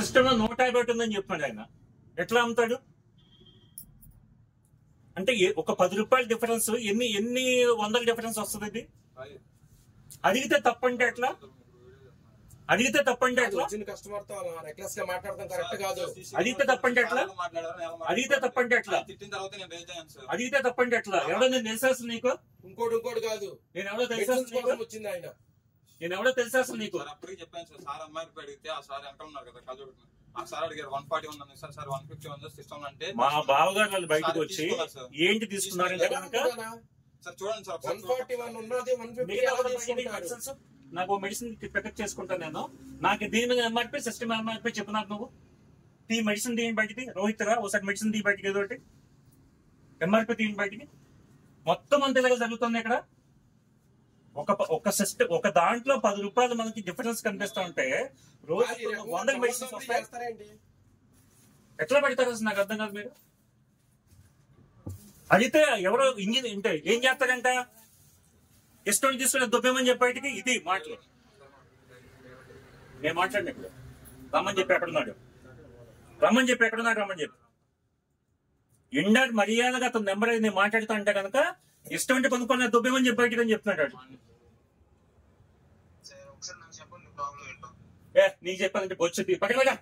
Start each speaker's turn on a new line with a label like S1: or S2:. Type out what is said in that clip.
S1: System లో 150 ఉందని చెప్తున్నాడు ఆయన. ఎట్లా అమ్ముతాడు అంటే? ఒక 10 రూపాయల డిఫరెన్స్ ఎన్ని వందల డిఫరెన్స్ వస్తుంది ఇది? అడిగితే తప్పంటే ఎట్లా? అడిగితే తప్పంటే ఎట్లా?
S2: కస్టమర్ తో రెక్లెస్ గా మాట్లాడడం కరెక్ట్ కాదు.
S1: అడిగితే తప్పంటే ఎట్లా? అడిగితే తప్పంటే ఎట్లా? అడిగితే తప్పంటే ఎట్లా? ఎవడో నేను తెలుసా నీకు?
S2: ఇంకోటి కాదు,
S1: నేను ఎవడో తెలుసా నీకు?
S2: వచ్చింది ఆయన.
S1: నేను ఎవడో తెలుసా నీకు?
S3: అప్పటికి చెప్పాను సార్. సార్ అమ్మాయికి అడిగితే ఆ సార్ వెనకాల ఉన్నారు కదా కళ్ళు. ఆ సార్ అడిగారు 140 ఉంది సార్, సార్ 150 ఉంది సిస్టమ్ అంటే. మా
S1: బావగారు వాళ్ళు బయటకు వచ్చి ఏంటి తీసుకున్నారంటే కనుక
S3: సార్ చూడండి సార్
S2: 141 ఉన్నది 150
S1: నాకు మెడిసిన్ పికప్ చేసుకుంటాను నేను. నాకు దీని మీద ఎంఆర్పీ సిస్టమ్ ఎంఆర్పీ చెప్పినారు నువ్వు. ఈ మెడిసిన్ తీయండి బయటికి. రోహిత్ రా ఒకసారి మెడిసిన్ తీ బయటికి, ఏదో ఒకటి ఎంఆర్పీ తీయండి బయటికి. మొత్తం అంత ఇలాగ జరుగుతుంది ఇక్కడ. ఒక సిస్టమ్, ఒక దాంట్లో 10 రూపాయలు మనకి డిఫరెన్స్ కనిపిస్తా ఉంటే రోజు 100 మెడిసిన్స్ వస్తాయి. ఎట్లా పెడతారు అసలు నాకు అర్థం కాదు. మీరు అడిగితే ఎవరో ఇంజిన్ అంటే ఏం చేస్తారంట? ఇష్టం తీసుకుని దొబ్బేమని చెప్పేటికి ఇది మాటలు. నేను మాట్లాడిన ఇప్పుడు రమ్మని చెప్పి ఎక్కడున్నాడు, రమ్మని చెప్పి ఎక్కడున్నాడు, రమ్మని చెప్పి ఎండా మర్యాదగా అతను నెంబర్ నేను మాట్లాడుతా అంటే కనుక ఇష్టం అంటే కొనుక్కొని దొబ్బేమని చెప్పేటికి అని చెప్తున్నాడు. నీకు చెప్పాలంటే వచ్చింది పక్కన